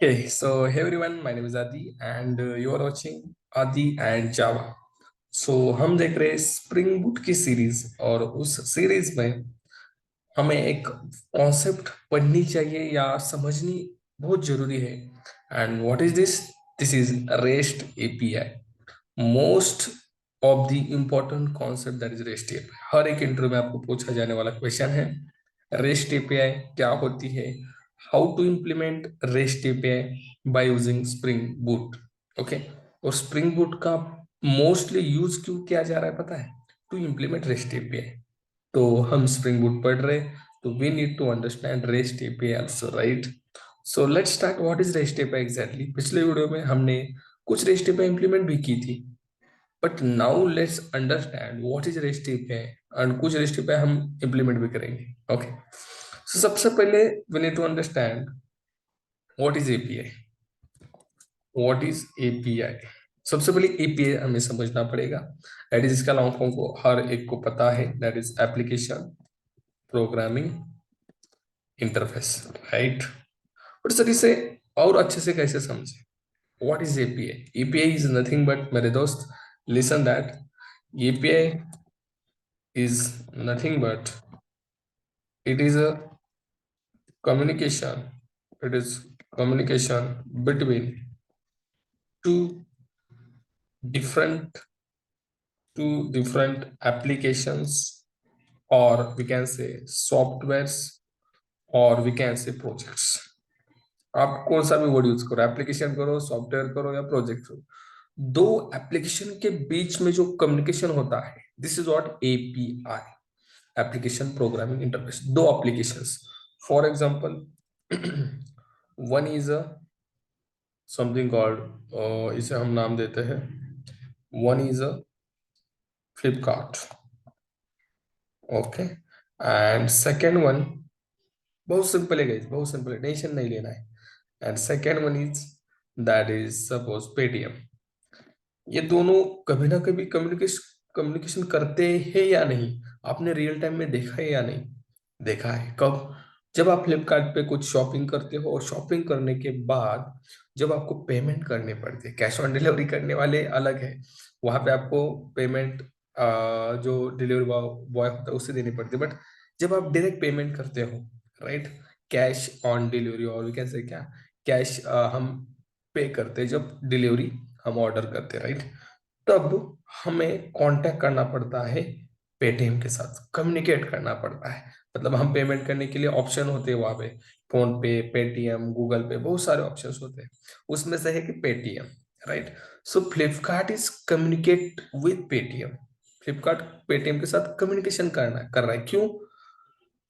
Okay, so hey everyone, my name is Adi and you are watching Adi and Java. So हम देख रहे हैं spring boot की series और उस सीरीज में हमें एक कॉन्सेप्ट पढ़नी चाहिए या समझनी बहुत जरूरी है. And what is this? This is rest API. Most of the important concept that is rest API. हर एक इंटरव्यू में आपको पूछा जाने वाला क्वेश्चन है रेस्ट एपीआई क्या होती है, how to implement REST API by using Spring Boot. Okay, और स्प्रिंग बूट का मोस्टली यूज क्यों किया जा रहा है पता है? To implement REST API. तो हम स्प्रिंग बूट पढ़ रहे, तो we need to understand REST API also, right? So let's start. What is rest API exactly? पिछले वीडियो में हमने कुछ रेस्ट एपीआई इंप्लीमेंट भी की थी, but now let's understand what is rest API. And कुछ रेस्ट एपीआई हम implement भी करेंगे. ओके, सो सबसे पहले we need to understand what is API. What is API? सबसे पहले एपीआई हमें समझना पड़ेगा. दैट इज, इसका लॉन्ग फॉर्म को हर एक को पता है, that is application programming interface, right? But sir इसे और अच्छे से कैसे समझे? What is API? API is nothing but, मेरे दोस्त listen that, API is nothing but it is a communication. It is communication between two different different applications, or we can say softwares, or we can say projects. आप कौन सा भी word use करो, application करो, software करो या project करो, दो एप्लीकेशन के बीच में जो कम्युनिकेशन होता है, this is what API, application programming interface. दो applications, for example one is a something called, इसे हम नाम देते हैं, one is a Flipkart. Okay, and second one, बहुत सिंपल है गाइस, बहुत सिंपल है, टेंशन नहीं लेना है. And second one is, that is suppose Paytm. ये दोनों कभी ना कभी कम्युनिकेशन करते हैं या नहीं? आपने रियल टाइम में देखा है या नहीं? देखा है. कब? जब आप फ्लिपकार्ट पे कुछ शॉपिंग करते हो, और शॉपिंग करने के बाद जब आपको पेमेंट करने पड़ते हैं, कैश ऑन डिलीवरी करने वाले अलग है, वहां पे आपको पेमेंट जो डिलीवरी बॉय होता है उससे देनी पड़ती है. बट जब आप डायरेक्ट पेमेंट करते हो, राइट, कैश ऑन डिलीवरी, और वी कैन से क्या, कैश हम पे करते हैं जब डिलीवरी हम ऑर्डर करते हैं, राइट? तब हमें कांटेक्ट करना पड़ता है पेटीएम के साथ, कम्युनिकेट करना पड़ता है. मतलब हम पेमेंट करने के लिए ऑप्शन होते हैं वहां पे, फोन पे, पेटीएम, गूगल पे, बहुत सारे ऑप्शंस होते हैं, उसमें से है कि Paytm, right? So Flipkart is communicate with Paytm. Flipkart Paytm के साथ कम्युनिकेशन कर रहा है. क्यों?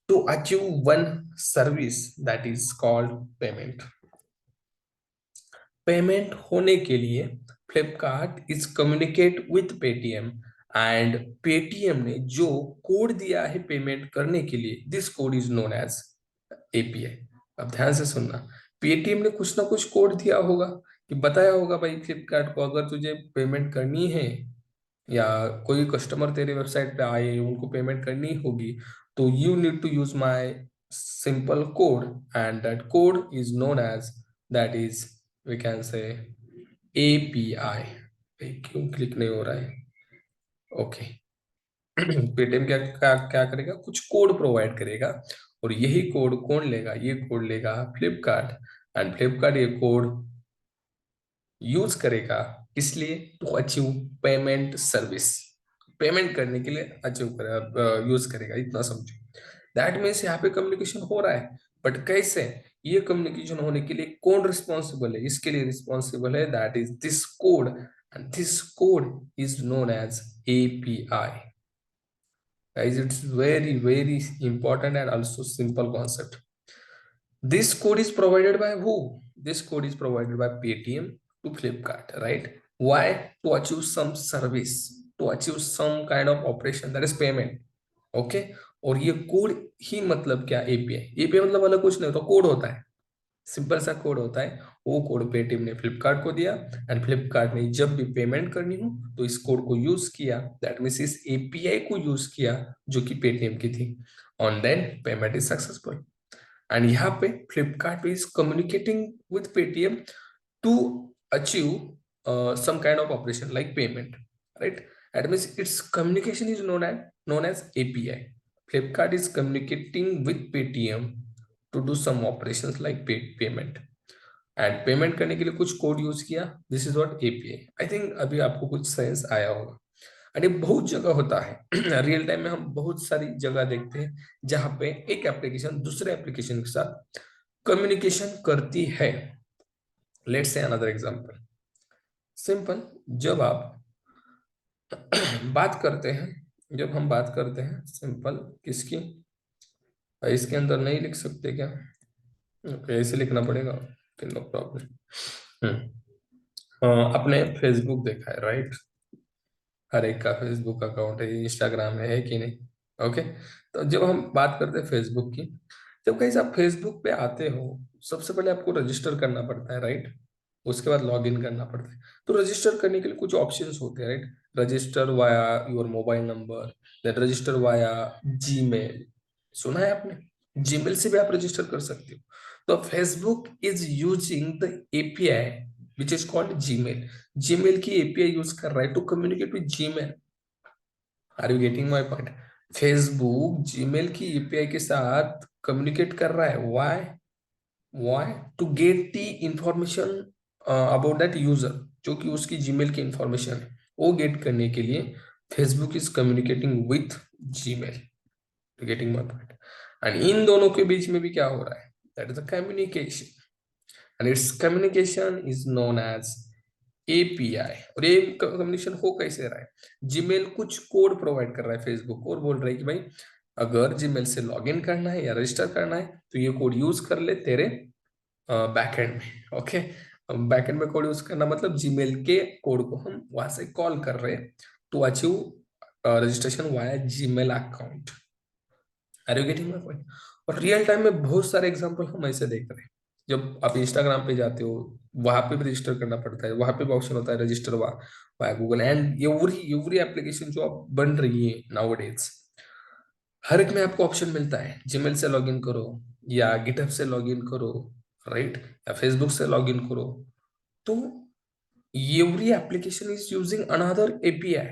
To achieve one service that is called payment. Payment होने के लिए Flipkart is communicate with Paytm, and Paytm ने जो कोड दिया है पेमेंट करने के लिए, this code is known as API. अब ध्यान से सुनना, पेटीएम ने कुछ ना कुछ कोड दिया होगा, कि बताया होगा भाई फ्लिपकार्ट को, अगर तुझे पेमेंट करनी है या कोई कस्टमर तेरे वेबसाइट पे आए, उनको पेमेंट करनी होगी, तो you need to use my simple code, and that code is known as, that is, we can say, API. क्यों क्लिक नहीं हो रहा है? ओके. पेटीएम क्या क्या क्या करेगा? कुछ कोड प्रोवाइड करेगा, और यही कोड कौन लेगा? ये कोड लेगा फ्लिपकार्ट. एंड फ्लिपकार्ट ये कोड यूज करेगा, इसलिए to achieve payment service, payment करने के लिए अचीव करेगा, यूज करेगा, इतना समझो. दैट मीन्स यहाँ पे कम्युनिकेशन हो रहा है, बट कैसे? ये कम्युनिकेशन होने के लिए कौन रिस्पॉन्सिबल है? इसके लिए रिस्पॉन्सिबल है, that is this code, and this code is known as API. guys, it's very very important and also simple concept. This code is provided by who? This code is provided by Paytm to Flipkart, right? Why? To achieve some service, to achieve some kind of operation, that is payment. Okay? और ये code ही मतलब क्या? API. API मतलब अलग कुछ नहीं होता, code होता है, सिंपल सा कोड होता है. वो कोड पेटीएम ने फ्लिपकार्ट को दिया, एंड फ्लिपकार्ट ने जब भी पेमेंट करनी हो तो इस कोड को यूज किया, दैट मीन्स इस एपीआई को यूज किया जो कि पेटीएम की थी, on then payment is successful. And यहाँ पे Flipkart is communicating with Paytm to achieve some kind of operation like payment, right? That means its communication is known as API. Flipkart is communicating with Paytm to do some operations like payment, and payment करने के लिए कुछ code use किया. This is what API. I think अभी आपको कुछ sense आया होगा. एंड ये बहुत जगह होता है. रियल टाइम में हम बहुत सारी जगह देखते हैं जहां पे एक एप्लीकेशन दूसरे एप्लीकेशन के साथ कम्युनिकेशन करती है. Let's say another example. Simple. जब आप बात करते हैं, जब हम बात करते हैं सिंपल किसकी, इसके अंदर नहीं लिख सकते क्या? ओके, ऐसे लिखना पड़ेगा. No problem. आपने फेसबुक देखा है, राइट? हर एक का फेसबुक अकाउंट है, इंस्टाग्राम है कि नहीं? ओके. तो जब हम बात करते हैं फेसबुक की, जब कहीं से आप फेसबुक पे आते हो, सबसे पहले आपको रजिस्टर करना पड़ता है, राइट? उसके बाद लॉग इन करना पड़ता है. तो रजिस्टर करने के लिए कुछ ऑप्शंस होते हैं, right? Register via your mobile number, then register via Gmail. सुना है आपने? जीमेल से भी आप रजिस्टर कर सकते हो. तो Facebook is using the API which is called Gmail. Gmail की एपीआई यूज कर रहा है to communicate with Gmail. Are you getting my point? Facebook Gmail की एपीआई के साथ कम्युनिकेट कर रहा है. Why? To get the information about that user, जो कि उसकी जीमेल की इंफॉर्मेशन है, वो गेट करने के लिए Facebook is communicating with Gmail. Getting my point? And इन दोनों के बीच में भी क्या हो रहा है? That is a communication, and it's communication is known as API. और ये कम्युनिकेशन हो कैसे रहा है? जीमेल कुछ कोड प्रोवाइड कर रहा है फेसबुक को, और बोल रहा है कि भाई अगर जीमेल से लॉगिन करना है या रजिस्टर करना है तो ये कोड यूज कर ले तेरे बैकएंड में. ओके. बैकएंड में कोड यूज करना मतलब जीमेल के कोड को हम वहां से कॉल कर रहे हैं to achieve registration via Gmail account. Are you getting my point? और रियल टाइम में बहुत सारे एग्जांपल हम ऐसे देख रहे हैं. जब आप इंस्टाग्राम पे जाते हो, वहां पे भी रजिस्टर करना पड़ता है. वहां पे भी ऑप्शन होता है register via Google. And every application जो आप बन रही है नाउअडेज, हर एक में आपको ऑप्शन मिलता है. जीमेल से लॉगिन करो, या गिटहब से लॉगिन करो, राइट? या फेसबुक से लॉगिन करो. तो every application is using another API,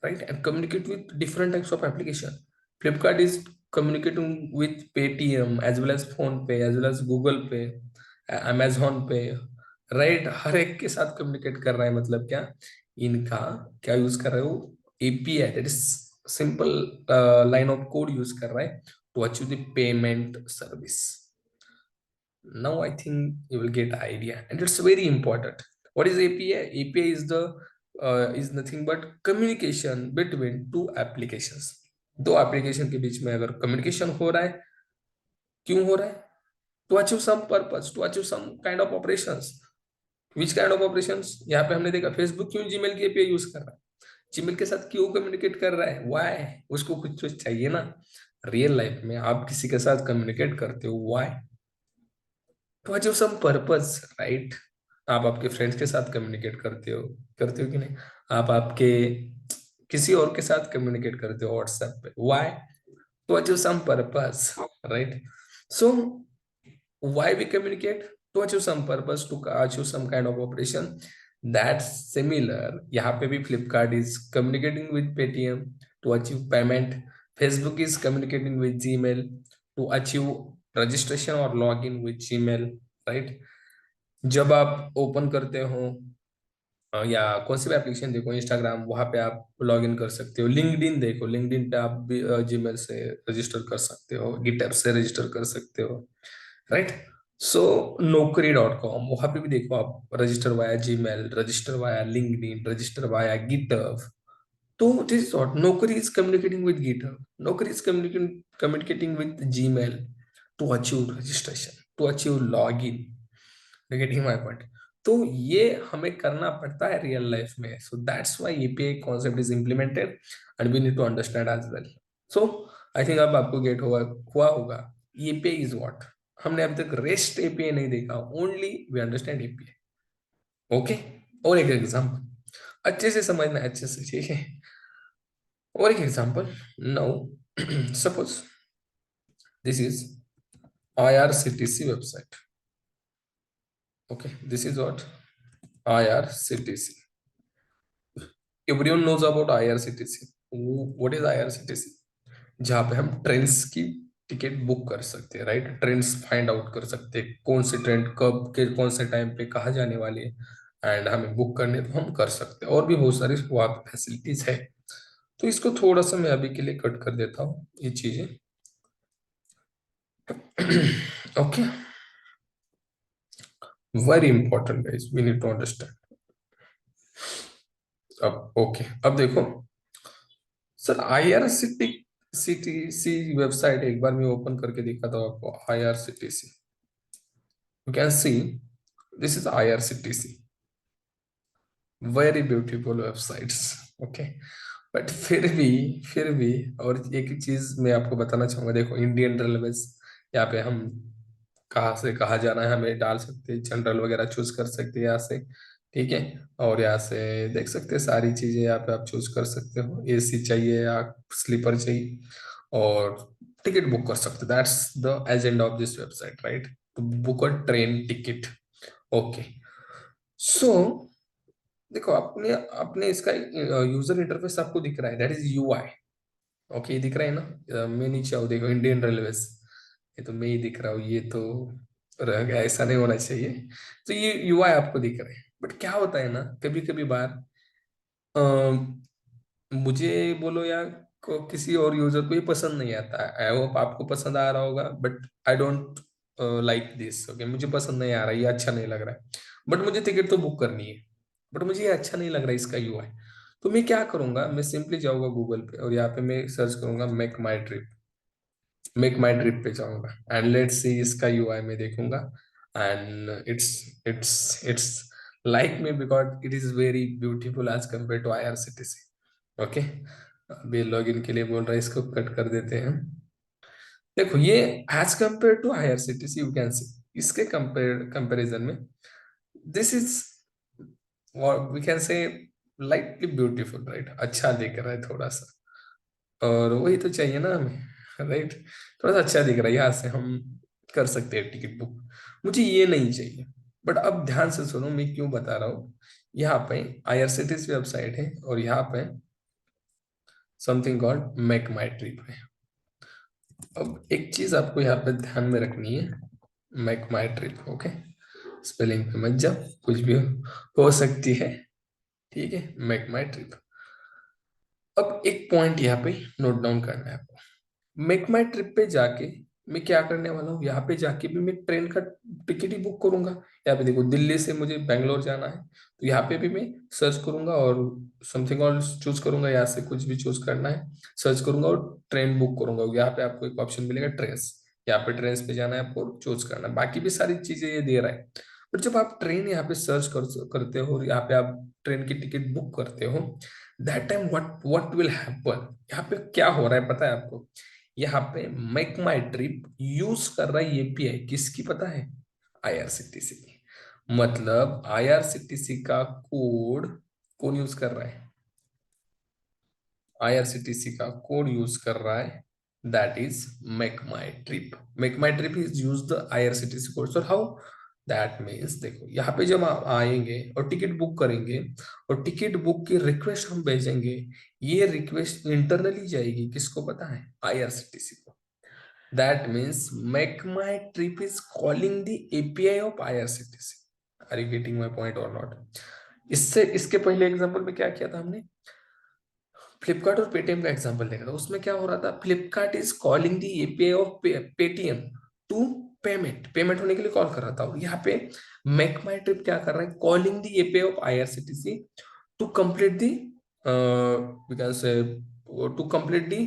right? And communicate with different types of application. Flipkart is communicating with Paytm as well as PhonePe as well as Google Pay, Amazon Pay, right? हर एक के साथ communicate कर रहा है. मतलब क्या? इनका क्या यूज कर रहे हो? API, that is simple line of code use कर रहा है to achieve the payment service. Now I think you will get idea, and it's very important. What is API? API is nothing but communication between two applications. दो application के बीच में अगर communication हो रहा है, क्यों हो रहा है? To achieve some purpose, to achieve some kind of operations. Which kind of operations? यहाँ पे हमने देखा फेसबुक क्यों जीमेल की एपीआई यूज कर रहा है, जीमेल के साथ क्यों कम्युनिकेट कर रहा है, व्हाई? उसको कुछ तो चाहिए ना. रियल लाइफ में आप किसी के साथ कम्युनिकेट करते हो, why? To achieve some purpose, right? आप आपके फ्रेंड्स के साथ कम्युनिकेट करते हो कि नहीं? आप आपके किसी और के साथ कम्युनिकेट करते हो व्हाट्सएप पे, why? To achieve some purpose, right? So why we communicate? To achieve some purpose, to achieve some kind of operation. That's similar. यहाँ पे भी Flipkart is communicating with Paytm to achieve payment. Facebook is communicating with Gmail to achieve registration और log in with Gmail, right? जब आप open करते हो या कौन सी भी एप्लीकेशन देखो, इंस्टाग्राम, वहां पे आप लॉग इन कर सकते हो. लिंक्डइन देखो, लिंक्डइन पे आप भी जीमेल से रजिस्टर कर सकते हो, गिटहब से रजिस्टर कर सकते हो, राइट? सो naukri.com, वहां पे भी देखो आप register via Gmail, register via LinkedIn, register via GitHub. तो this is what Naukri is communicating with GitHub. Naukri is communicating with Gmail to achieve registration, to achieve log in. Getting my point? तो ये हमें करना पड़ता है रियल लाइफ में. So that's why API concept is implemented and we need to understand as well. So I think अब आपको gate हुआ होगा एपीआई इज व्हाट. हमने अभी तक रेस्ट एपीआई नहीं देखा, only we understand API. Okay. और एक एग्जांपल अच्छे से समझना है, अच्छे से, ठीक है? और एक example. Now suppose this is IRCTC website. Okay, this is what IRCTC. Everyone knows about IRCTC. What is IRCTC? जहाँ पे हम ट्रेन्स की टिकट बुक कर सकते हैं, राइट? ट्रेन्स फाइंड आउट कर सकते हैं कौन सी ट्रेन कब के कौन से टाइम पे कहाँ जाने वाली है, एंड हमें बुक करने तो हम कर सकते हैं। और भी बहुत सारी वहाँ पे फैसिलिटीज है। तो इसको थोड़ा सा मैं अभी के लिए कट कर देता हूँ ये चीजें। Okay, very important guys, we need to understand. अब ओके, अब देखो सर, IRCTC वेबसाइट एक बार मैं ओपन करके दिखाता हूँ आपको। IRCTC, you can see this is IRCTC, very beautiful websites. Okay, but फिर भी और एक चीज मैं आपको बताना चाहूंगा। देखो, इंडियन रेलवे, यहाँ पे हम कहाँ से कहाँ जाना है हमें डाल सकते हैं, जनरल वगैरह चूज कर सकते हैं यहाँ से, ठीक है। और यहाँ से देख सकते हैं सारी चीजें, यहाँ पे आप चूज कर सकते हो, AC चाहिए या स्लीपर चाहिए, और टिकट बुक कर सकते हो। That's the agenda of this website, right? To book a train ticket. Okay, so देखो, अपने अपने इसका यूजर इंटरफेस आपको दिख रहा है, दैट इज UI। ओके, ये दिख रहा है ना? मैं नीचे आओ, देखो इंडियन रेलवेज, ये तो मैं ही दिख रहा हूँ, ये तो रह गया, ऐसा नहीं होना चाहिए। तो ये UI आपको दिख रहे हैं, बट क्या होता है ना, कभी कभी बार मुझे बोलो या किसी और यूजर को ये पसंद नहीं आता है। आई होप आपको पसंद आ रहा होगा, but I don't like this. Okay, मुझे पसंद नहीं आ रहा, ये अच्छा नहीं लग रहा है, बट मुझे टिकट तो बुक करनी है, बट मुझे ये अच्छा नहीं लग रहा है इसका UI। तो मैं क्या करूंगा, मैं सिंपली जाऊंगा गूगल पे और यहाँ पे मैं सर्च करूंगा मेक माई ट्रिप पे जाऊंगा, एंड लेट्स सी इसका UI में देखूंगा। And it's like me because it is very beautiful as compare to IRCTC। Okay, अभी लॉगिन के लिए बोल रहा है, इसको कट कर देते हैं। देखो, ये as compare to IRCTC you can see, इसके कंपेरिजन में this is we can say lightly beautiful, right? अच्छा दिख रहा है थोड़ा सा, और वही तो चाहिए ना हमें, राइट? थोड़ा सा अच्छा दिख रहा है, यहाँ से हम कर सकते हैं टिकट बुक। मुझे ये नहीं चाहिए। बट अब ध्यान से सुनो, मैं क्यों बता रहा हूँ। यहाँ पे IRCTC वेबसाइट है, और यहाँ पे समथिंग कॉल्ड मेक माई ट्रिप है। अब एक चीज आपको यहाँ पे ध्यान में रखनी है, मेक माई ट्रिप। ओके, स्पेलिंग पे मत जाओ, कुछ भी हो सकती है, ठीक है? मेक माई ट्रिप। अब एक पॉइंट यहाँ पे नोट डाउन करना है। मेक माई ट्रिप पे जाके मैं क्या करने वाला हूँ, यहाँ पे जाके भी मैं ट्रेन का टिकट ही बुक करूंगा। यहाँ पे देखो, दिल्ली से मुझे बैंगलोर जाना है, तो यहाँ पे भी मैं सर्च करूंगा और समथिंग और चूज करूंगा, यहाँ से कुछ भी चूज करना है, सर्च करूंगा और ट्रेन बुक करूंगा। यहाँ पे आपको एक ऑप्शन मिलेगा ट्रेन्स, यहाँ पे ट्रेन्स पे जाना है आपको, चूज करना है, बाकी भी सारी चीजें ये दे रहा है। बट जब आप ट्रेन यहाँ पे सर्च करते हो और यहाँ पे आप ट्रेन की टिकट बुक करते हो, that time what will happen, यहाँ पे क्या हो रहा है पता है आपको? यहाँ पे मेक माई ट्रिप यूज कर रहा है API किसकी पता है? IRCTC की। मतलब IRCTC का कोड कौन यूज कर रहा है? IRCTC का कोड यूज कर रहा है, that is make my trip. Make my trip is use the IRCTC code. So how? That means देखो, यहाँ पे जब आप आएंगे और टिकट बुक करेंगे, और टिकट बुक की रिक्वेस्ट हम भेजेंगे, ये रिक्वेस्ट इंटरनली जाएगी, किसको पता है? IRCTC को। That means make my trip is calling the API of IRCTC. Are you getting my point or not? इससे इसके पहले एग्जांपल में क्या किया था हमने? फ्लिपकार्ट और पेटीएम का एग्जांपल देखा था। उसमें क्या हो रहा था? Flipkart is calling the API of Paytm to payment, payment होने के लिए कॉल कर रहा था। और यहाँ पे मेक माई ट्रिप क्या कर रहा है? Calling the API of IRCTC to complete the because to complete the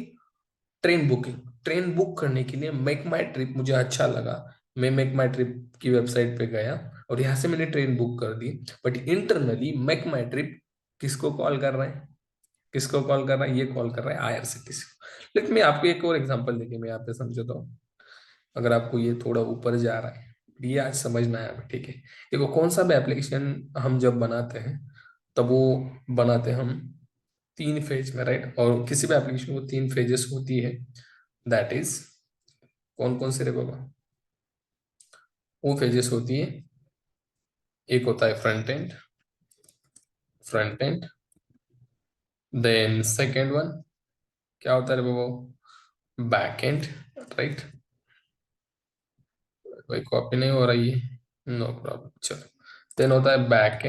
train booking. Train book करने के लिए मेक माई ट्रिप मुझे अच्छा लगा, मैं मेक माई ट्रिप की वेबसाइट पे गया और यहाँ से मैंने ट्रेन बुक कर दी। But internally MakeMyTrip किसको कॉल कर रहा है? किसको कॉल कर रहा है? ये कॉल कर रहा है IRCTC को। लेकिन मैं आपको एक और एग्जांपल देके मैं यहाँ पे समझाता हूँ, अगर आपको ये थोड़ा ऊपर जा रहा है, ये आज समझना है हमें, ठीक है? देखो, कौन सा भी एप्लीकेशन हम जब बनाते हैं, तब वो बनाते हैं हम 3 फेज में, राइट? और किसी भी एप्लीकेशन को 3 फेजेस होती है, दैट इज कौन कौन से रे बाबा? वो फेजेस होती है, एक होता है front end, then second one क्या होता है वो, बैक एंड, राइट। कोई कॉपी नहीं हो रही है, नो प्रॉब्लम, चलो। देन होता है बैक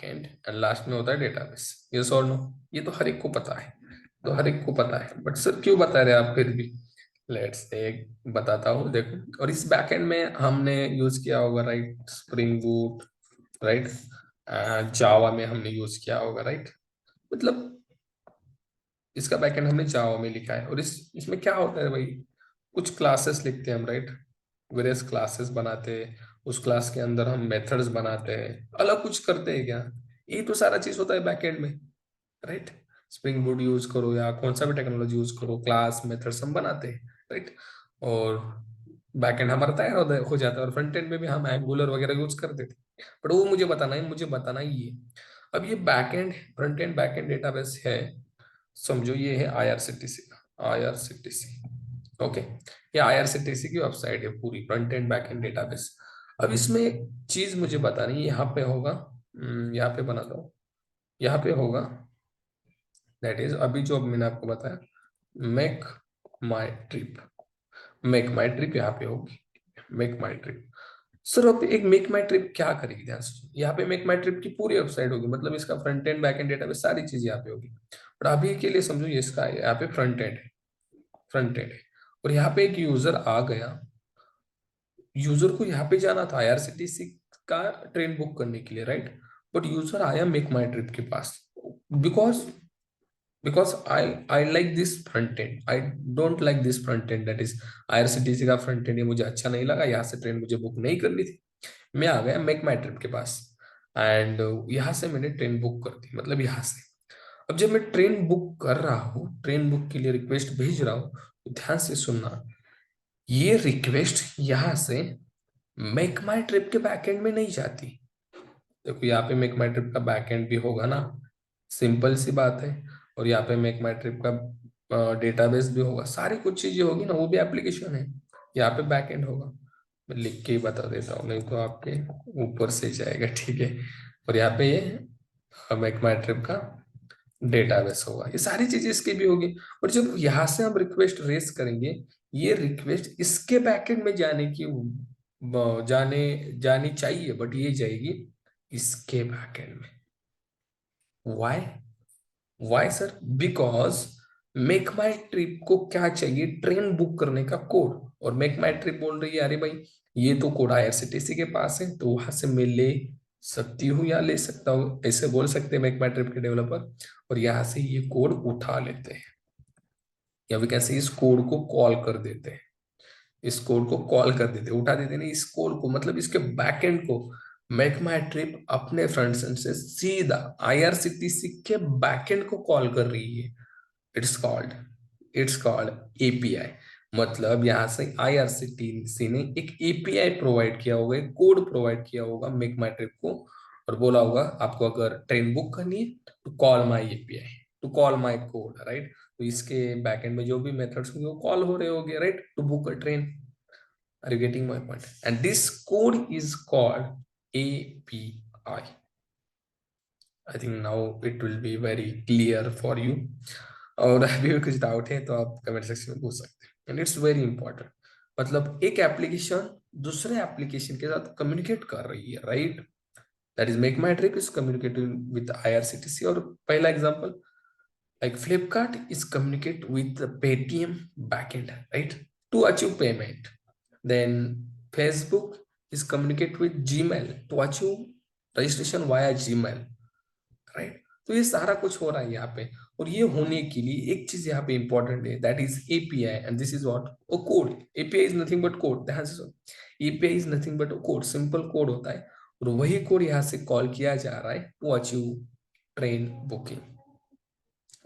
एंड लास्ट में होता है डेटाबेस। यस और नो? ये तो हर एक को पता है, तो हर एक को पता है, बट सर क्यों बता रहे हैं आप फिर भी? लेट्स एक बताता हूँ, देखो। और इस बैकएंड में हमने यूज किया होगा, राइट, स्प्रिंग बूट, राइट, जावा में हमने यूज किया होगा, राइट। मतलब इसका बैकएंड हमने जावा में लिखा है, और इसमें क्या होता है भाई, कुछ क्लासेस लिखते हैं हम, राइट, वेरियस क्लासेस बनाते हैं, उस क्लास के अंदर हम मेथड्स बनाते हैं, अलग कुछ करते हैं क्या? ये तो सारा चीज होता है बैकएंड में, राइट। स्प्रिंग बूट यूज करो या कौन सा भी टेक्नोलॉजी यूज करो, क्लास मेथड्स हम बनाते हैं, राइट। और बैकएंड हमारा तैयार हो जाता है, और फ्रंट एंड में भी हम एंगुलर वगैरह यूज करते थे। बट वो मुझे बताना ही है। अब ये backend, front end backend database है, समझो ये है आईआरसीटीसी का, आईआरसीटीसी, ओके। ये आईआरसीटीसी की वेबसाइट है पूरी, front end back and database. अब इसमें एक चीज मुझे बतानी है, यहाँ पे होगा, यहाँ पे बनाता हूँ, यहाँ पे होगा, दैट इज अभी जो मैंने आपको बताया, मेक माई ट्रिप, मेक माई ट्रिप यहाँ पे होगी, मेक माई ट्रिप। सर अब एक मेक माई ट्रिप क्या करेगी, ध्यान से, यहाँ पे मेक माई ट्रिप की पूरी वेबसाइट होगी, मतलब इसका front end back and database सारी चीज यहाँ पे होगी। और अभी के लिए समझो ये इसका यहाँ पे फ्रंट एंड है, और यहाँ पे एक यूजर आ गया, यूजर को यहाँ पे जाना था आईआरसीटीसी का ट्रेन बुक करने के लिए, राइट। बट यूजर आया मेक माई ट्रिप के पास, because because I like this front end, I don't like this front end, that is IRCTC का फ्रंट एंड, ये मुझे अच्छा नहीं लगा, यहाँ से ट्रेन मुझे बुक नहीं करनी थी। मैं आ गया मेक माई ट्रिप के पास, एंड यहाँ से मैंने ट्रेन बुक कर दी, मतलब यहाँ से। अब जब मैं ट्रेन बुक कर रहा हूँ, ट्रेन बुक के लिए रिक्वेस्ट भेज रहा हूँ, तो ध्यान से सुनना, ये रिक्वेस्ट यहाँ से मेक माई ट्रिप के बैकएंड में नहीं जाती। देखो यहाँ पे मेक माई ट्रिप का बैकएंड भी होगा ना, सिंपल सी बात है। और यहाँ पे मेक माई ट्रिप का डेटाबेस भी होगा, सारी कुछ चीजें होगी ना, वो भी एप्लीकेशन है, यहाँ पे बैकएंड होगा। मैं लिख के ही बता देता हूँ, नहीं तो आपके ऊपर से जाएगा, ठीक है। और यहाँ पे ये मेक माई ट्रिप का डेटाबेस होगा, ये सारी चीजें इसकी भी होगी। और जब यहाँ से हम रिक्वेस्ट रेस करेंगे, ये रिक्वेस्ट इसके बैकएंड में जाने जानी चाहिए, बट ये जाएगी इसके बैकएंड में। Why? Why sir? Because make my trip को क्या चाहिए, ट्रेन बुक करने का कोड। और मेक माई ट्रिप बोल रही है अरे भाई, ये तो कोड आईआरसीटीसी के पास है, तो वहां से मैं ले सकती हूँ या ले सकता हूँ, ऐसे बोल सकते हैं मेक माई ट्रिप के डेवलपर। और यहाँ से ये कोड उठा लेते हैं, या फिर कैसे इस कोड को कॉल कर देते हैं, इस कोड को कॉल कर देते, उठा देते नहीं, इस कोड को, मतलब इसके बैकएंड को। मेक माई ट्रिप अपने फ्रंट एंड से सीधा आईआरसीटीसी के बैकएंड को कॉल कर रही है। It's called its called API. मतलब यहाँ से आईआरसीटीसी ने एक एपीआई प्रोवाइड किया होगा, एक कोड प्रोवाइड किया होगा मेक माई ट्रिप को, और बोला होगा आपको अगर ट्रेन बुक करनी है तो call my API, to call my code, right. तो इसके बैकएंड में जो भी मेथड्स होंगे वो कॉल हो रहे होंगे, right, to book a train. Are you getting my point? And this code is called API. I think now it will be very clear for you. और अभी भी कुछ डाउट है तो आप कमेंट सेक्शन में पूछ सकते हैं, एंड इट्स वेरी इंपॉर्टेंट। मतलब एक एप्लीकेशन दूसरे एप्लीकेशन के साथ कम्युनिकेट कर रही है, right. That is make my trip is communicating with IRCTC. और पहला example, like Flipkart is communicate with the Paytm backend, right, to achieve payment. Then Facebook is communicate with Gmail to achieve registration via Gmail, right? तो ये सारा कुछ हो रहा है यहाँ पे। और ये होने के लिए एक चीज यहाँ पे इंपॉर्टेंट है, that is API, and this is what, a code. API is nothing but code, ध्यान से सुन। API is nothing but code, simple code होता है, और वही कोड यहाँ से कॉल किया जा रहा है to achieve train booking.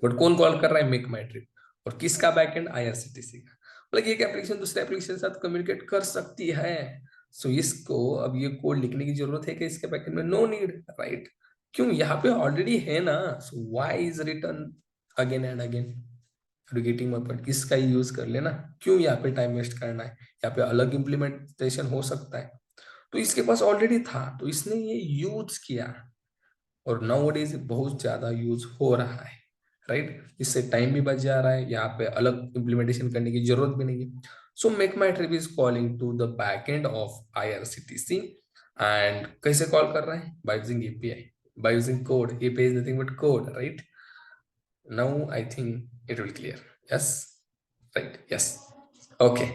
But कौन कॉल कर रहा है, मेक माई ट्रिप। और किसका बैकएंड, आईआरसीटीसी का। मतलब एक एप्लीकेशन दूसरे एप्लीकेशन के साथ कम्युनिकेट कर सकती है। सो इसको अब ये कोड लिखने की जरूरत है कि इसके बैकएंड में, नो नीड, राइट। क्यों, यहाँ पे ऑलरेडी है ना, so why is return again and again. Getting my point, इसका ही यूज कर लेना, क्यों यहाँ पे टाइम वेस्ट करना है, यहाँ पे अलग इम्प्लीमेंटेशन हो सकता है। तो इसके पास ऑलरेडी था तो इसने ये यूज किया, और नाउअडेज बहुत ज्यादा यूज हो रहा है, राइट। इससे टाइम भी बच जा रहा है, यहाँ पे अलग इम्प्लीमेंटेशन करने की जरूरत भी नहीं है। So MakeMyTrip is calling to the back end of IRCTC, and कैसे कॉल कर रहे हैं, by using API, by using code. API is nothing but code, right. Now I think it will clear, yes, right, yes, okay.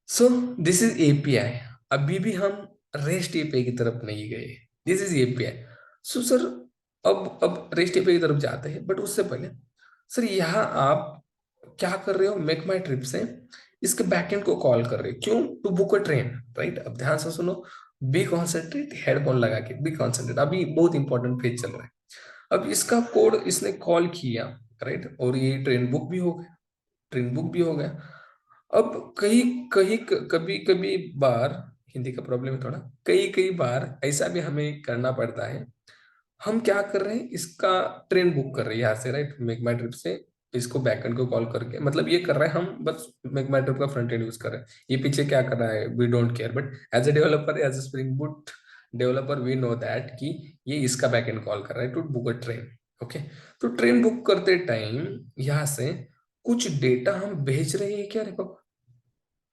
So this is API। अभी भी हम REST API की तरफ नहीं गए, this is API। So sir, अब REST API की तरफ जाते हैं, बट उससे पहले सर यहाँ आप क्या कर रहे हो, मेक माई ट्रिप से इसके बैकएंड को कॉल कर रहे हो, क्यों, to book a train, right. अब ध्यान से सुनो, बी कॉन्सेंट्रेट, हेडफोन लगा के बी कॉन्सेंट्रेट, अभी बहुत इंपॉर्टेंट पेज चल रहा है। अब इसका कोड इसने कॉल किया, राइट, और ये ट्रेन बुक भी हो गया, ट्रेन बुक भी हो गया। अब कहीं कहीं कभी कभी बार, हिंदी का प्रॉब्लम है थोड़ा, कई कई बार ऐसा भी हमें करना पड़ता है। हम क्या कर रहे हैं, इसका ट्रेन बुक कर रहे हैं यहाँ से, राइट, मेक माई ट्रिप से इसको बैकएंड को कॉल करके, मतलब ये कर रहे हैं हम, बस मेक माई ट्रिप का फ्रंट एंड यूज कर रहे हैं, ये पीछे क्या कर रहा है we don't care, but as a developer, as a Spring Boot developer, we know that कि ये इसका बैकएंड कॉल कर रहा है to book a train. Okay, तो ट्रेन बुक करते टाइम यहाँ से कुछ डेटा हम भेज रहे हैं क्या रे पापा,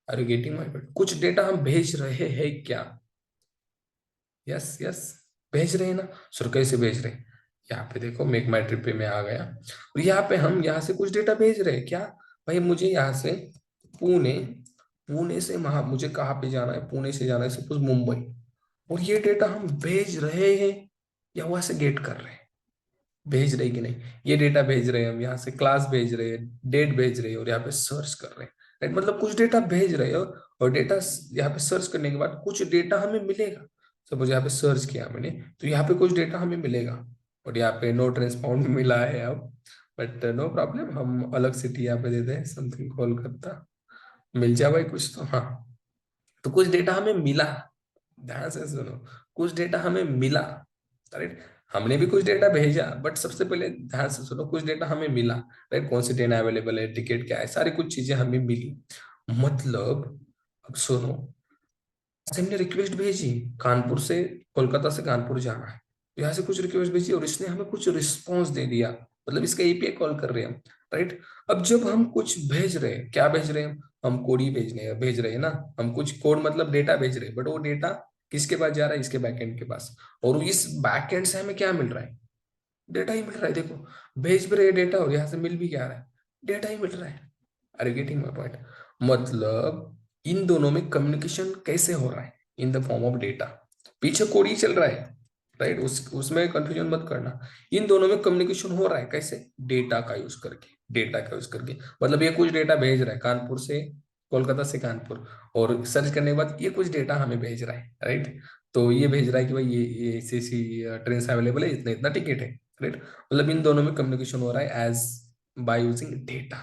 are you getting my point, कुछ डेटा हम भेज रहे हैं क्या, यस यस, भेज रहे हैं ना सर, कैसे भेज रहे हैं, यहाँ पे देखो मेक माई ट्रिप पे मैं आ गया, और यहाँ पे हम यहाँ से कुछ डेटा भेज रहे हैं क्या, भाई मुझे यहाँ से पुणे, पुणे से महा मुझे कहाँ पे जाना है, पुणे से जाना है सपोज मुंबई, और ये डेटा हम भेज रहे हैं या वहां से गेट कर रहे हैं, भेज रहे कि नहीं, ये डेटा भेज रहे हैं हम, यहाँ से क्लास भेज रहे हैं, डेट भेज रहे हैं, और यहाँ पे सर्च कर रहे हैं, राइट, मतलब कुछ डेटा भेज रहे हो, और डेटा यहाँ पे सर्च करने के बाद कुछ डेटा हमें मिलेगा। सपोज यहाँ पे सर्च किया मैंने, तो यहाँ पे कुछ डेटा हमें मिलेगा, और यहाँ पे नोट रेस्पॉन्ड मिला है अब, बट नो प्रॉब्लम, हम अलग सिटी यहाँ पे दे दें, समथिंग कोलकाता, मिल जाए भाई कुछ तो, हाँ। तो कुछ डेटा हमें मिला, ध्यान से सुनो, कुछ डेटा हमें मिला, राइट, हमने भी कुछ डेटा भेजा, बट सबसे पहले ध्यान से सुनो, कुछ डेटा हमें मिला, राइट, कौन सी ट्रेन अवेलेबल है, टिकट क्या है, सारी कुछ चीजें हमें मिली, मतलब अब सुनो, हमने रिक्वेस्ट भेजी, कानपुर से, कोलकाता से कानपुर जाना है, तो यहाँ से कुछ रिक्वेस्ट भेजी और इसने हमें कुछ रिस्पॉन्स दे दिया, मतलब इसका API कॉल कर रहे हैं हम, राइट। अब जब हम कुछ भेज रहे हैं, क्या भेज रहे हैं हम कोड ही भेज रहे हैं ना, हम कुछ कोड मतलब डेटा भेज रहे हैं, बट वो डेटा किसके पास जा रहा है, इसके बैकएंड के पास, और इस बैकएंड से हमें क्या मिल रहा है, डेटा ही मिल रहा है, देखो भेज भी रहे डेटा और यहाँ से मिल भी क्या रहा है, डेटा ही मिल रहा है, आर गेटिंग माय पॉइंट, मतलब इन दोनों में कम्युनिकेशन कैसे हो रहा है, इन द फॉर्म ऑफ डेटा, पीछे कोड ही चल रहा है, राइट, उसमें कंफ्यूजन मत करना, इन दोनों में कम्युनिकेशन हो रहा है कैसे, डेटा का यूज करके, डेटा का यूज करके, मतलब ये कुछ डेटा भेज रहा है कानपुर से, कोलकाता से कानपुर, और सर्च करने के बाद ये कुछ डेटा हमें भेज रहा है, राइट, तो ये भेज रहा है कि भाई ये ऐसी ऐसी ट्रेन अवेलेबल है, इतना इतना टिकट है, राइट, मतलब इन दोनों में कम्युनिकेशन हो रहा है एज बाय यूजिंग डेटा,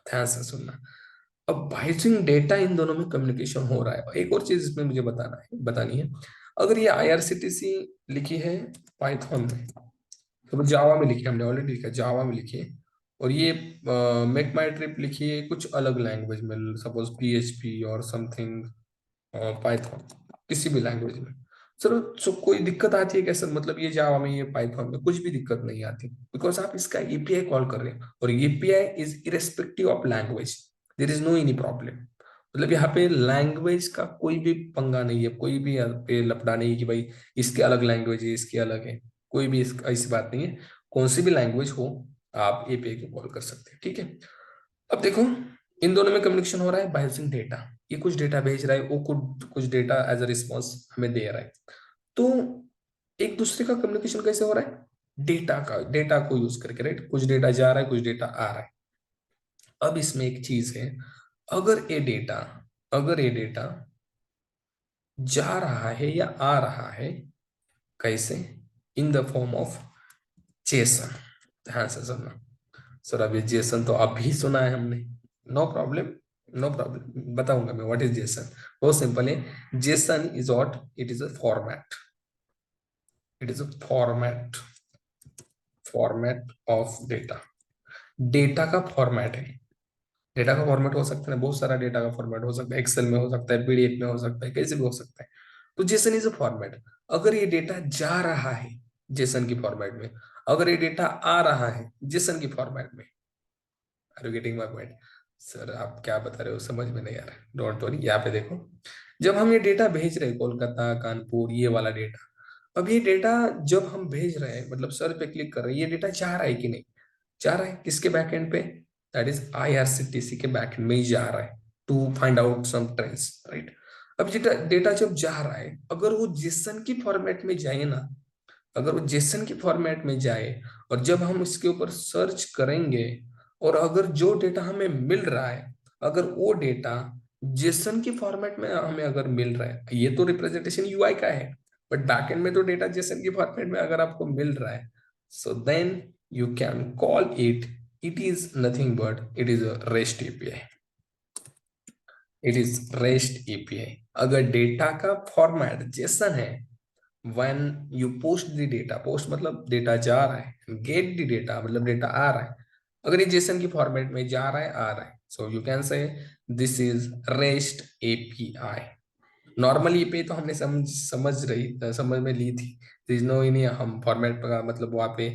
ध्यान से सुनना। अब बाय यूजिंग डेटा इन दोनों में कम्युनिकेशन हो रहा है, एक और चीज इसमें मुझे बतानी है, अगर ये IRCTC लिखी है पाइथन में, तो जावा में लिखी है, हमने ऑलरेडी लिखा जावा में लिखी है, और ये मेक माई ट्रिप लिखी है कुछ अलग लैंग्वेज में, सपोज PHP और समथिंग, पाइथन, किसी भी लैंग्वेज में, चलो, सो कोई दिक्कत आती है क्या सर, मतलब ये जावा में, ये पाइथन में कुछ भी दिक्कत नहीं आती, बिकॉज आप इसका API कॉल कर रहे हैं, और API is irrespective of language, there is no any problem, मतलब यहाँ पे लैंग्वेज का कोई भी पंगा नहीं है, कोई भी यहाँ पे लफड़ा नहीं है कि भाई इसके अलग लैंग्वेज है, इसके अलग है, कोई भी ऐसी बात नहीं है, कौन सी भी लैंग्वेज हो आप API को कॉल कर सकते हैं, ठीक है। अब देखो, इन दोनों में कम्युनिकेशन हो रहा है बाय यूजिंग डेटा, ये कुछ डेटा भेज रहा है, वो कुछ डेटा एज अ रिस्पॉन्स हमें दे रहा है, तो एक दूसरे का कम्युनिकेशन कैसे हो रहा है, डेटा को यूज करके, राइट, कुछ डेटा जा रहा है, कुछ डेटा आ रहा है। अब इसमें एक चीज है, अगर ये डेटा अगर ये डेटा जा रहा है या आ रहा है, कैसे, इन द फॉर्म ऑफ जेसन, ध्यान से सुनना, सर अभी जेसन तो अभी सुना है हमने, नो प्रॉब्लम, नो प्रॉब्लम, बताऊंगा मैं व्हाट इज जेसन, बहुत सिंपल है, Jason is what, it is a format, it is a format of data, data का फॉर्मेट है। डेटा का फॉर्मेट हो सकता है, बहुत सारा डेटा का फॉर्मेट हो सकता है, एक्सेल में हो सकता है, पीडीएफ में हो सकता है, कैसे भी हो सकता है। तो जेसन इज अ फॉर्मेट। अगर ये डेटा जा रहा है जेसन की फॉर्मेट में, अगर ये डेटा आ रहा है जेसन की फॉर्मेट में, are you getting my point? Sir आप क्या बता रहे हो, समझ में नहीं आ रहा है, डोंट वरी। यहाँ पे देखो, जब हम ये डेटा भेज रहे हैं कोलकाता कानपुर ये वाला डेटा, अब ये डेटा जब हम भेज रहे हैं, मतलब सर्च पे क्लिक कर रहे हैं, ये डेटा जा रहा है कि नहीं? जा रहा है। किसके बैकएंड पे? दैट इज आईआरसीटीसी के बैकएंड में ही जा रहा है, to find out some trends, right. अब डेटा डेटा जब जा रहा है, अगर वो जेसन की फॉर्मेट में जाए ना, अगर वो जेसन की फॉर्मेट में जाए, और जब हम इसके ऊपर सर्च करेंगे, और अगर जो डेटा हमें मिल रहा है, अगर वो डेटा जेसन की फॉर्मेट में हमें अगर मिल रहा है, ये तो रिप्रेजेंटेशन यूआई का है, बट बैकएंड में तो डेटा जेसन की फॉर्मेट में अगर आपको मिल रहा है, so then you can call it, it is nothing but it is a REST API. It is REST API. अगर डेटा का फॉर्मेट जेसन है, when you post the data, post मतलब डेटा जा रहा है, get the data मतलब data आ रहा है, अगर ये जेसन की फॉर्मेट में जा रहा है आ रहा है, so you can say this is REST API. Normal API तो हमने समझ में ली थी, नो ही नहीं, हम फॉर्मेट का मतलब वहां पे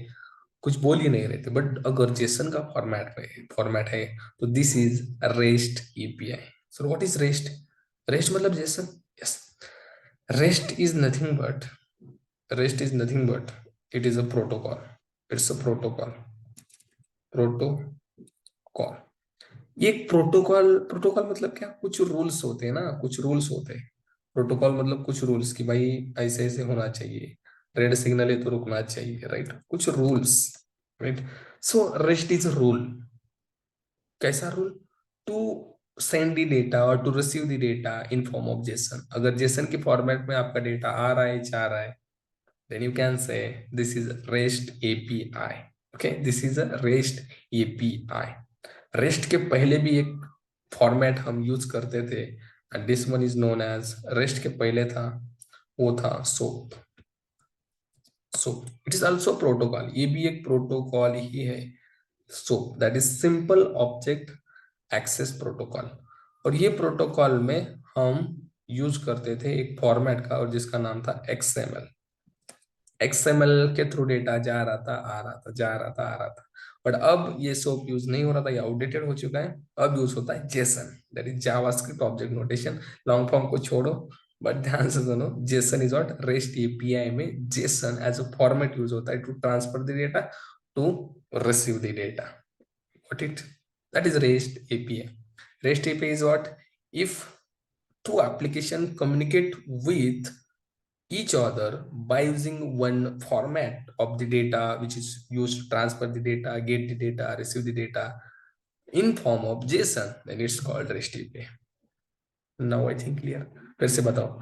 कुछ बोल ही नहीं रहे थे, बट अगर जेसन का फॉर्मेट है तो this is rest API. So what is REST? REST मतलब JSON. Yes, REST is nothing but REST is nothing but it is a protocol. It's a protocol. ये एक प्रोटोकॉल, प्रोटोकॉल मतलब क्या? कुछ रूल्स होते हैं ना, कुछ रूल्स होते हैं। प्रोटोकॉल मतलब कुछ रूल्स, कि भाई ऐसे ऐसे होना चाहिए, रेड सिग्नल है तो रुकना चाहिए, राइट, कुछ rules, right. So REST is rule. कैसा rule? To send the data और to receive the data in form of JSON. अगर जेसन के फॉर्मेट में आपका डेटा आ रहा है जा रहा है, then you can say this is REST API. Okay, this is a REST API. REST के पहले भी एक फॉर्मेट हम यूज करते थे, and this one is known as, REST के पहले था, वो था SOAP. SOAP, it is also protocol, ये भी एक प्रोटोकॉल ही है। SOAP that is simple object access protocol. और ये प्रोटोकॉल में हम यूज करते थे एक फॉर्मेट का, और जिसका नाम था XML। XML के थ्रू डेटा जा रहा था आ रहा था, जा रहा था आ रहा था। बट अब ये सोप यूज नहीं हो रहा था, ये आउटडेटेड हो चुका है। अब यूज होता है JSON, that is JavaScript object notation. Long form को छोड़ो, बट ध्यान से सुनो, JSON is what? REST API में JSON as a format use होता है to transfer the data, to receive the data. What it? That is rest API. REST API is what? If two application communicate with each other by using one format of the data which is used to transfer the data, get the data, receive the data in form of JSON, then it's called REST API. Now I think clear. फिर से बताओ,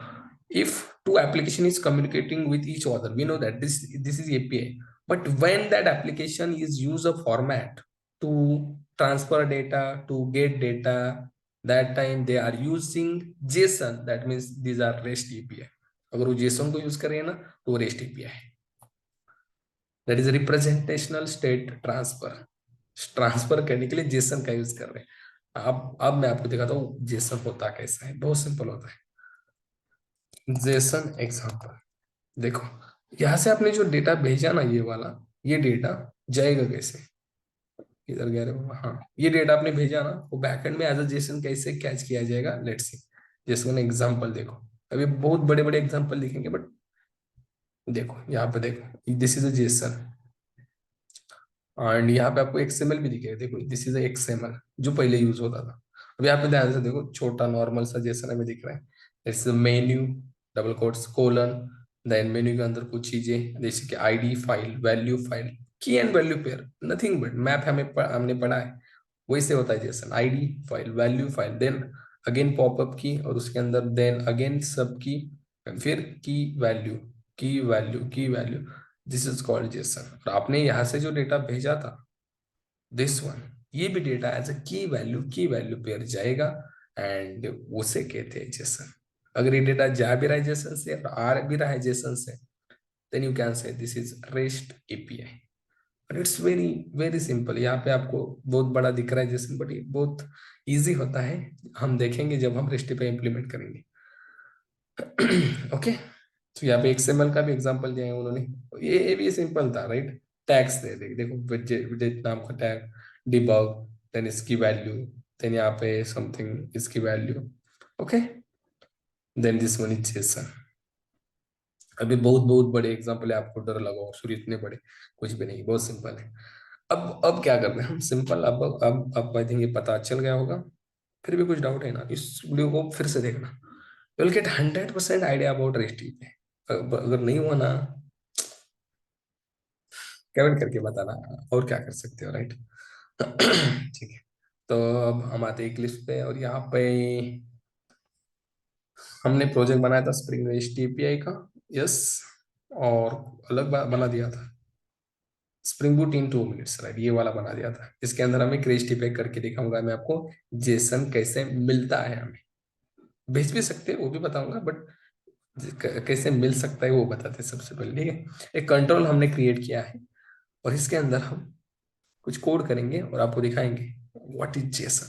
if two application is communicating with each other, we know that this is API, but when that application is use a format to transfer data, to get data, that time they are using JSON, that means these are REST API. अगर वो JSON को use करें ना, तो REST API है। That is representational state transfer. Transfer करने के लिए जेसन का यूज कर रहे हैं। अब मैं आपको दिखाता हूँ जेसन होता कैसा है, बहुत सिंपल होता है। जेसन एग्जांपल देखो, यहां से आपने जो डेटा भेजा ना, ये वाला, ये डेटा जाएगा कैसे? इधर गया रे बाबा, हाँ, ये डेटा आपने भेजा ना, वो बैकएंड में एज अ जेसन कैसे कैच किया जाएगा, लेट्स सी। जेसन एग्जांपल देखो, अभी बहुत बड़े बड़े एग्जांपल दिखेंगे, बट देखो यहाँ पे, देखो this is a Jason, and यहाँ पे आपको एक्सएमएल भी दिखेगा। देखो दिस इज एक्सएमएल जो पहले यूज होता था। अब यहाँ पे ध्यान से देखो, छोटा नॉर्मल सा जैसा हमें दिख रहा है, it's menu, double quotes, colon, then menu के अंदर कुछ चीजें जैसे कि ID file, value file, key and value pair, nothing but map हमने पढ़ा है, वैसे होता है जैसा ID file, value file, then again popup की, और उसके अंदर देन अगेन सब की, फिर की value, this is called Jason. और आपने यहां से जो डेटा भेजा था, दिस वन, ये भी डेटा एज अ की वैल्यू पेयर जाएगा, एंड उसे कहते हैं जेसन। अगर ये डेटा जा भी रहा है जेसन से और आ भी रहा है जेसन से, then you can say this is rest API. It's very very simple. यहाँ पे आपको बहुत बड़ा दिख रहा है जैसे, बट ये बहुत इजी होता है। हम देखेंगे जब हम रेस्टिफाई इंप्लीमेंट करेंगे। ओके, तो यहाँ पे एक्सएमएल का भी एग्जांपल दिया है उन्होंने। ये भी सिंपल था, राइट। टैग्स दे दे देखो, विजेट नाम का टैग, डिबग, देन इसकी वैल्यू, देन यहाँ पे समथिंग इसकी value. Okay, then this one is JSON. अभी बहुत बहुत बड़े एग्जांपल है, आपको डर लगा हो सूर्य इतने बड़े, कुछ भी नहीं, बहुत सिंपल है। अब क्या करते हैं हम, सिंपल। अब आई थिंक ये पता चल गया होगा। फिर भी कुछ डाउट है ना, इस वीडियो को फिर से देखना, you will get 100% idea about resty पे। अगर नहीं हुआ ना, कमेंट करके बताना, और क्या कर सकते हो, राइट। ठीक है, तो अब हम आते हैं क्लिप्स पे, और यहाँ पे हमने प्रोजेक्ट बनाया था स्प्रिंग रेस्ट एपीआई का। यस, और अलग बना दिया था स्प्रिंग बूट इन 2 मिनट्स, राइट, ये वाला बना दिया था। इसके अंदर हमें क्रेस्ट पैक करके दिखाऊंगा मैं आपको, जेसन कैसे मिलता है हमें। भेज भी सकते हैं वो भी बताऊंगा, बट कैसे मिल सकता है वो बताते हैं सबसे पहले, ठीक है। एक कंट्रोल हमने क्रिएट किया है, और इसके अंदर हम कुछ कोड करेंगे और आपको दिखाएंगे what is Jason.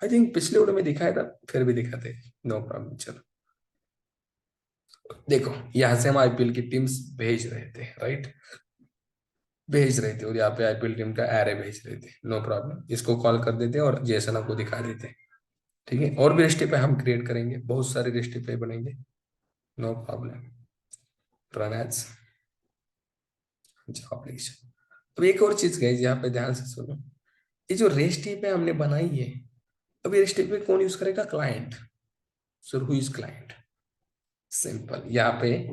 I think पिछले वीडियो में दिखाया था, फिर भी दिखाते हैं, नो प्रॉब्लम। चलो देखो, यहाँ से हम आईपीएल की टीम्स भेज रहे थे, राइट, भेज रहे थे, और यहाँ पे आईपीएल टीम का एरे भेज रहे थे, नो प्रॉब्लम। इसको कॉल कर देते और जेसन आपको दिखा देते, ठीक है। और भी रेस्टिफाई हम क्रिएट करेंगे, बहुत सारे रेस्टिफाई बनेंगे, no problem. Run as Java application. अब एक और चीज गई, यहाँ पे ध्यान से सुनो, ये जो रेस्टिफाई हमने बनाई है, अब ये रेस्टिफाई कौन यूज करेगा, client. Sir who is client, simple. यहाँ पे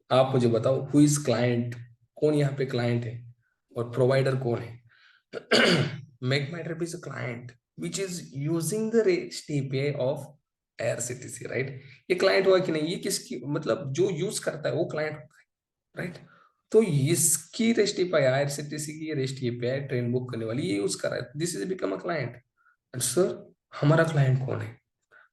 आप मुझे बताओ हु इज क्लाइंट, कौन यहाँ पे क्लाइंट है, और प्रोवाइडर कौन है। Make my trip is a client which is using the REST API of IRCTC, right. ये क्लाइंट हुआ कि नहीं, ये किसकी, मतलब जो यूज करता है वो क्लाइंट होता है, राइट। तो इसकी रेस्ट एपीआई, आईआरसीटीसी की रेस्ट एपीआई ट्रेन बुक करने वाली, ये यूज कर रहा है, this is become a client. And sir, हमारा क्लाइंट कौन है।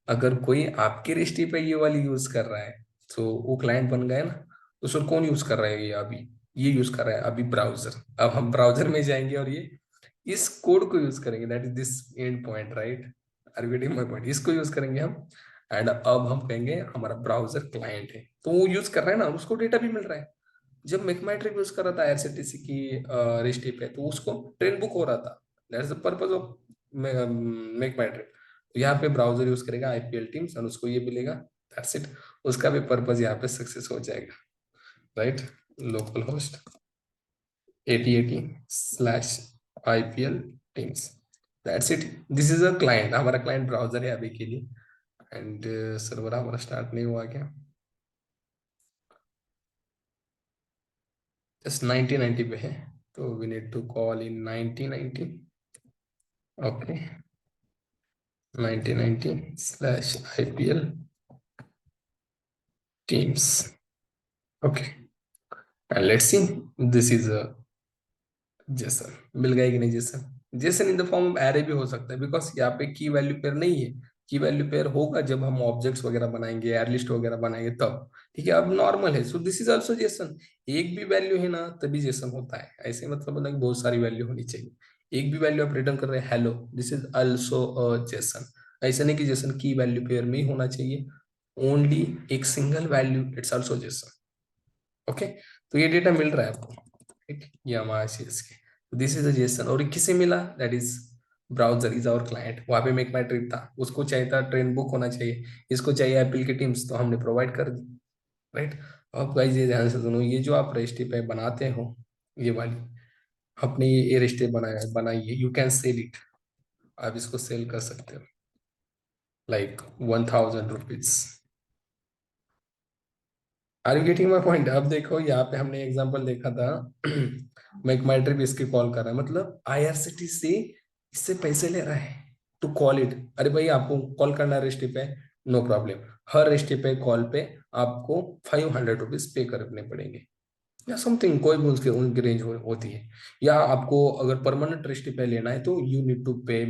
अगर कोई आपकी रेस्ट एपीआई ये वाली यूज कर रहा है, तो वो क्लाइंट बन गया ना। तो सर कौन यूज कर रहा है, ये अभी ये यूज कर रहा है अभी ब्राउजर। अब हम ब्राउजर में जाएंगे और ये इस कोड को यूज करेंगे, that is this endpoint, right. Are you getting my point, इसको यूज करेंगे हम। एंड अब हम कहेंगे हमारा ब्राउजर क्लाइंट है, तो वो यूज कर रहा है ना, उसको डेटा भी मिल रहा है। जब मेकमाईट्रिप यूज कर रहा था आईआरसीटीसी की रेस्ट एपीआई, तो उसको ट्रेन बुक हो रहा था, that's the purpose of MakeMyTrip. तो यहाँ पे ब्राउजर यूज करेगा आईपीएल टीम्स, और उसको ये मिलेगा, दैट्स इट। उसका भी पर्पस यहाँ पे सक्सेस हो जाएगा, right. Local host 8080/IPL teams, that's it. This is a client, हमारा क्लाइंट ब्राउजर है अभी के लिए। एंड सर्वर हमारा स्टार्ट नहीं हुआ क्या, जस्ट 1990 पे है, तो we need to call in 1990। Okay, 1990/IPL teams. Okay, and let's see, this is a JSON. मिल गया कि नहीं JSON. JSON in the form of array भी हो सकता है, बिकॉज यहाँ पे की वैल्यू पेयर नहीं है। की वैल्यू पेयर होगा जब हम ऑब्जेक्ट्स वगैरह बनाएंगे, एर लिस्ट वगैरह बनाएंगे तब, ठीक है। अब नॉर्मल है, सो दिस इज ऑल्सो जेसन। एक भी वैल्यू है ना तभी जेसन होता है, ऐसे मतलब कि बहुत सारी वैल्यू होनी चाहिए। एक भी वैल्यू आप रिटर्न कर रहे हैं hello, this is also Jason. ऐसा नहीं कि जेसन की वैल्यू पेयर में ही होना चाहिए, ओनली एक single value, it's also Jason. Okay, तो ये डेटा मिल रहा है आपको, ठीक, ये हमारा सीएस के। दिस इज अ जेसन, और किसे मिला, that is browser is our client. वहां पे मेक माई ट्रिप था, उसको चाहिए था ट्रेन बुक होना चाहिए, इसको चाहिए एप्पल की टीम्स, तो हमने प्रोवाइड कर दी, राइट। अब गाइस ये ध्यान से सुनो, ये जो आप रेस्टी पे बनाते हो, ये वाली अपने ये रेस्टे बनाया बनाइए, यू कैन सेल इट। आप इसको सेल कर सकते हो, like 1000 rupees. Are you getting my point. अब देखो यहाँ पे हमने एग्जांपल देखा था, मैकमाइट्रिप इसकी कॉल कर रहा है, मतलब आईआरसीटी से इससे पैसे ले रहा है टू कॉल इट। अरे भाई आपको कॉल करना है रेस्टी पे, नो प्रॉब्लम। हर रेस्टी पे कॉल पे आपको 500 रुपीज पे करने पड़ेंगे, या समथिंग, कोई भी उसके उनकी रेंज होती है। या आपको अगर परमानेंट रेस्टी पे लेना है, तो you need to pay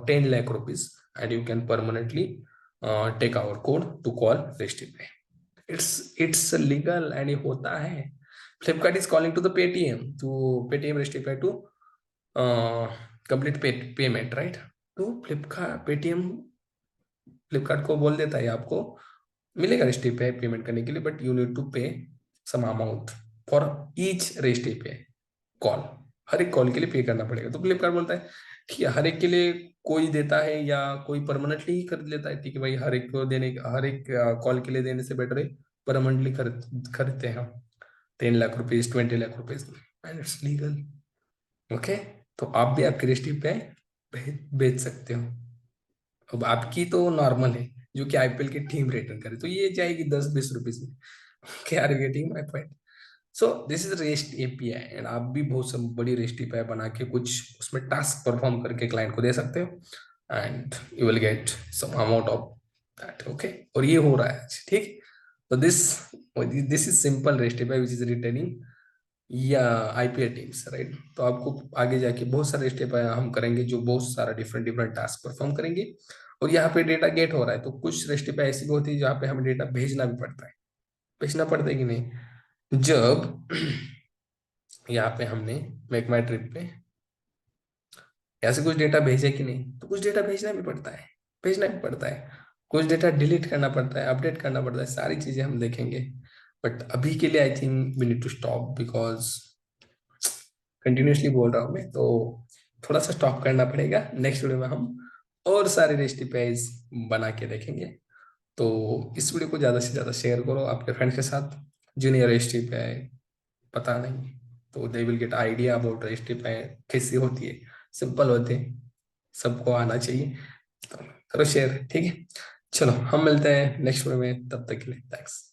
10 lakh rupees, and you can permanently take our code to call resty पे। इट्स लीगल, एंड ये होता है। Flipkart is calling to the Paytm to Paytm rectify to complete payment, right? तो फ्लिपकार्ट को बोल देता है आपको मिलेगा रेस्टी पे पेमेंट करने के लिए, बट यू नीड टू पे सम अमाउंट फॉर ईच रेस्टी पे कॉल। हर एक कॉल के लिए पे करना पड़ेगा। तो फ्लिपकार्ट बोलता है ठीक है, हर एक के लिए कोई देता है या कोई परमानेंटली ही खरीद लेता है, ठीक है भाई, हर एक को देने, हर एक कॉल के लिए देने से बेटर है परमानेंटली खरीदते हैं हम 10 lakh rupees, 20 lakh rupees, and it's legal. Okay, तो आप भी आपकी रेस्टी पे बेच सकते हो। अब आपकी तो नॉर्मल है, जो कि आईपीएल की टीम रिटर्न करे, तो ये जाएगी 10-20 रुपीज में। क्या are getting my point? So this is rest API, and आप भी बहुत सब बड़ी रेस्ट एपीआई बना के कुछ उसमें टास्क परफॉर्म करके क्लाइंट को दे सकते हो, and you will get some amount of that. Okay, और ये हो रहा है आज, ठीक। तो this is simple rest API which is returning या आईपीएल टीम्स, राइट। तो आपको आगे जाके बहुत सारे स्टेप हम करेंगे जो बहुत सारा डिफरेंट डिफरेंट टास्क परफॉर्म करेंगे। और यहाँ पे डेटा गेट हो रहा है, तो कुछ स्टेप ऐसी भी होती है जहाँ पे हमें डेटा भेजना भी पड़ता है। भेजना पड़ता है कि नहीं? जब यहाँ पे हमने मेक माई ट्रिप पे ऐसे कुछ डेटा भेजे कि नहीं, तो कुछ डेटा भेजना भी पड़ता है, भेजना भी पड़ता है, कुछ डेटा डिलीट करना पड़ता है, अपडेट करना पड़ता है, सारी चीजें हम देखेंगे। बट अभी के लिए I think we need to stop, because continuously बोल रहा हूँ मैं, तो थोड़ा सा स्टॉप करना पड़ेगा। नेक्स्ट वीडियो में हम और सारे रेसिपीज बना के देखेंगे। तो इस वीडियो को ज़्यादा से ज़्यादा शेयर करो आपके फ्रेंड्स के साथ, जूनियर रेसिपी पता नहीं, तो they will get idea about recipe कैसी होती है, सिंपल होते हैं, सबको आना चाहिए। तो करो शेयर, ठीक है। चलो हम मिलते हैं नेक्स्ट वीडियो में, तब तक के लिए थैंक्स।